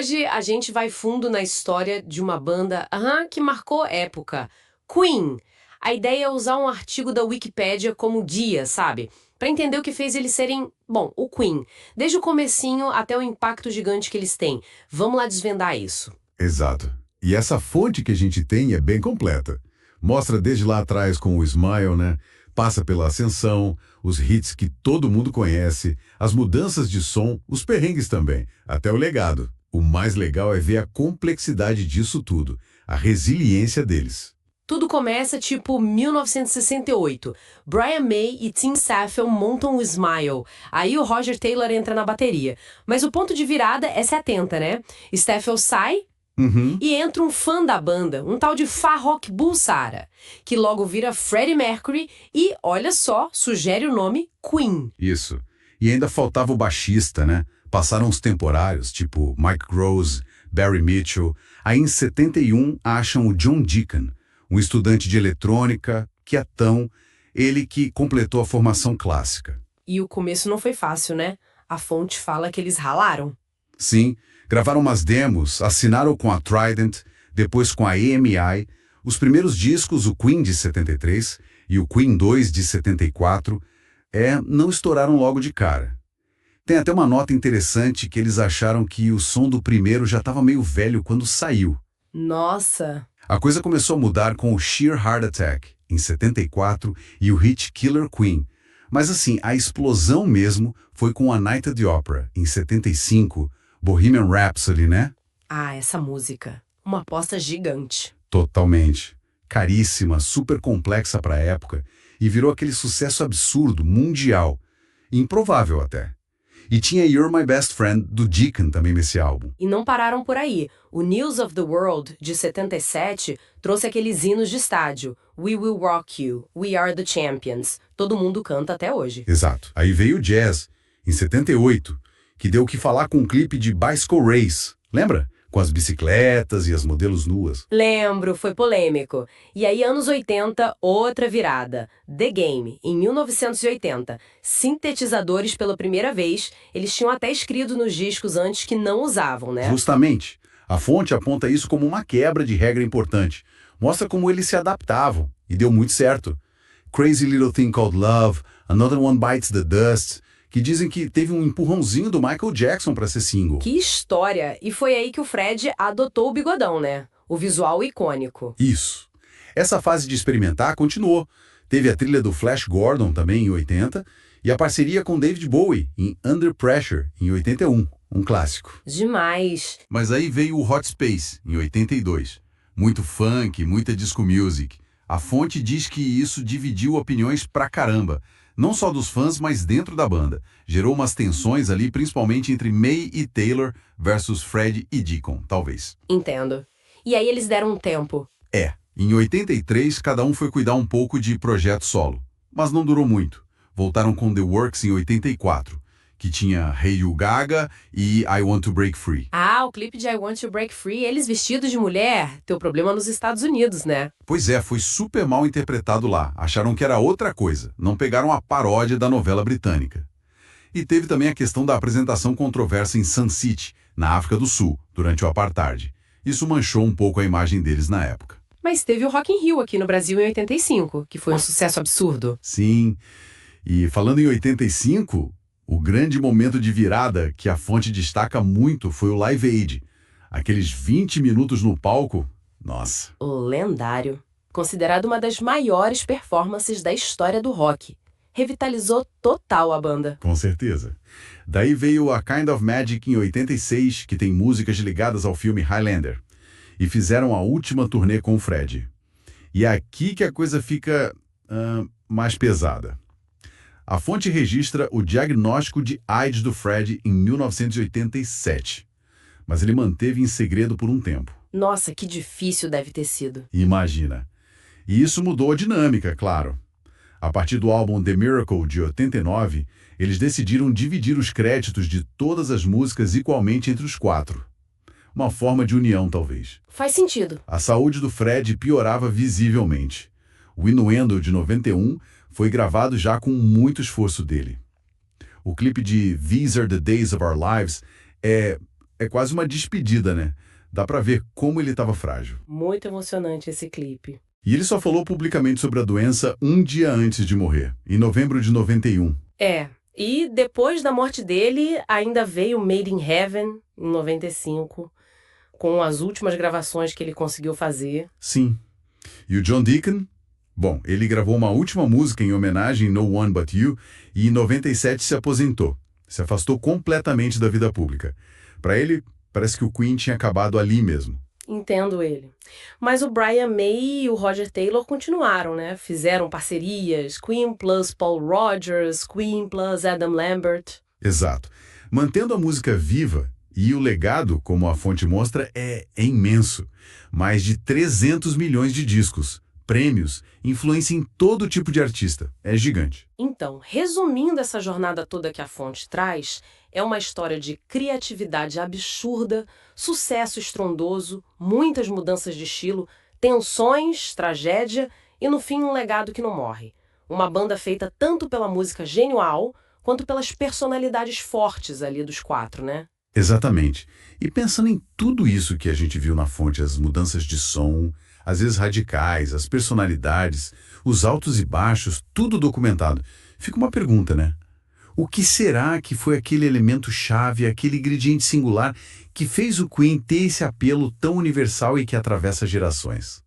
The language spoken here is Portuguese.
Hoje a gente vai fundo na história de uma banda que marcou época. Queen. A ideia é usar um artigo da Wikipédia como guia, sabe? Para entender o que fez eles serem, bom, o Queen. Desde o comecinho até o impacto gigante que eles têm. Vamos lá desvendar isso. Exato. E essa fonte que a gente tem é bem completa. Mostra desde lá atrás com o Smile, né? Passa pela ascensão, os hits que todo mundo conhece, as mudanças de som, os perrengues também, até o legado. O mais legal é ver a complexidade disso tudo, a resiliência deles. Tudo começa tipo 1968. Brian May e Tim Saffel montam o Smile. Aí o Roger Taylor entra na bateria. Mas o ponto de virada é 70, né? Staffel sai e entra um fã da banda, um tal de Farrokh Bulsara, que logo vira Freddie Mercury e, olha só, sugere o nome Queen. Isso. E ainda faltava o baixista, né? Passaram os temporários, tipo Mike Rose, Barry Mitchell. Aí em 71 acham o John Deacon, um estudante de eletrônica, quietão, ele que completou a formação clássica. E o começo não foi fácil, né? A fonte fala que eles ralaram. Sim, gravaram umas demos, assinaram com a Trident, depois com a EMI, os primeiros discos, o Queen de 73 e o Queen 2 de 74, não estouraram logo de cara. Tem até uma nota interessante que eles acharam que o som do primeiro já estava meio velho quando saiu. Nossa! A coisa começou a mudar com o Sheer Heart Attack, em 74, e o hit Killer Queen. Mas assim, a explosão mesmo foi com a Night at the Opera, em 75, Bohemian Rhapsody, né? Ah, essa música. Uma aposta gigante. Totalmente. Caríssima, super complexa para a época, e virou aquele sucesso absurdo, mundial. Improvável até. E tinha You're My Best Friend, do Deacon, também nesse álbum. E não pararam por aí. O News of the World, de 77, trouxe aqueles hinos de estádio. We Will Rock You, We Are the Champions. Todo mundo canta até hoje. Exato. Aí veio o Jazz, em 78, que deu o que falar com um clipe de Bicycle Race. Lembra? Com as bicicletas e as modelos nuas. Lembro, foi polêmico. E aí, anos 80, outra virada. The Game, em 1980. Sintetizadores pela primeira vez. Eles tinham até escrito nos discos antes que não usavam, né? Justamente. A fonte aponta isso como uma quebra de regra importante. Mostra como eles se adaptavam. E deu muito certo. Crazy Little Thing Called Love, Another One Bites the Dust, que dizem que teve um empurrãozinho do Michael Jackson para ser single. Que história! E foi aí que o Fred adotou o bigodão, né? O visual icônico. Isso. Essa fase de experimentar continuou. Teve a trilha do Flash Gordon também em 80 e a parceria com David Bowie em Under Pressure em 81, um clássico. Demais! Mas aí veio o Hot Space em 82. Muito funk, muita disco music. A fonte diz que isso dividiu opiniões pra caramba. Não só dos fãs, mas dentro da banda. Gerou umas tensões ali, principalmente entre May e Taylor versus Fred e Deacon, talvez. Entendo. E aí eles deram um tempo. Em 83, cada um foi cuidar um pouco de projeto solo. Mas não durou muito. Voltaram com The Works em 84, que tinha Hey You Gaga e I Want to Break Free. Ah, o clipe de I Want to Break Free, eles vestidos de mulher. Teu problema nos Estados Unidos, né? Pois é, foi super mal interpretado lá. Acharam que era outra coisa. Não pegaram a paródia da novela britânica. E teve também a questão da apresentação controversa em Sun City, na África do Sul, durante o Apartheid. Isso manchou um pouco a imagem deles na época. Mas teve o Rock in Rio aqui no Brasil em 85, que foi um sucesso absurdo. Sim. E falando em 85, o grande momento de virada que a fonte destaca muito foi o Live Aid. Aqueles 20 minutos no palco, nossa. O lendário. Considerado uma das maiores performances da história do rock. Revitalizou total a banda. Com certeza. Daí veio a Kind of Magic em 86, que tem músicas ligadas ao filme Highlander. E fizeram a última turnê com o Fred. E é aqui que a coisa fica mais pesada. A fonte registra o diagnóstico de AIDS do Fred em 1987. Mas ele manteve em segredo por um tempo. Nossa, que difícil deve ter sido. Imagina. E isso mudou a dinâmica, claro. A partir do álbum The Miracle, de 89, eles decidiram dividir os créditos de todas as músicas igualmente entre os quatro. Uma forma de união, talvez. Faz sentido. A saúde do Fred piorava visivelmente. O Innuendo, de 91, foi gravado já com muito esforço dele. O clipe de These Are the Days of Our Lives é é quase uma despedida, né? Dá pra ver como ele estava frágil. Muito emocionante esse clipe. E ele só falou publicamente sobre a doença um dia antes de morrer, em novembro de 91. E depois da morte dele, ainda veio Made in Heaven, em 95, com as últimas gravações que ele conseguiu fazer. Sim. E o John Deacon? Bom, ele gravou uma última música em homenagem, No One But You, e em 97 se aposentou. Se afastou completamente da vida pública. Para ele, parece que o Queen tinha acabado ali mesmo. Entendo ele. Mas o Brian May e o Roger Taylor continuaram, né? Fizeram parcerias, Queen plus Paul Rodgers, Queen plus Adam Lambert. Exato. Mantendo a música viva, e o legado, como a fonte mostra, é imenso. Mais de 300 milhões de discos, prêmios, influência em todo tipo de artista. É gigante. Então, resumindo essa jornada toda que a fonte traz, é uma história de criatividade absurda, sucesso estrondoso, muitas mudanças de estilo, tensões, tragédia e, no fim, um legado que não morre. Uma banda feita tanto pela música genial, quanto pelas personalidades fortes ali dos quatro, né? Exatamente. E pensando em tudo isso que a gente viu na fonte, as mudanças de som, às vezes radicais, as personalidades, os altos e baixos, tudo documentado, fica uma pergunta, né? O que será que foi aquele elemento chave, aquele ingrediente singular que fez o Queen ter esse apelo tão universal e que atravessa gerações?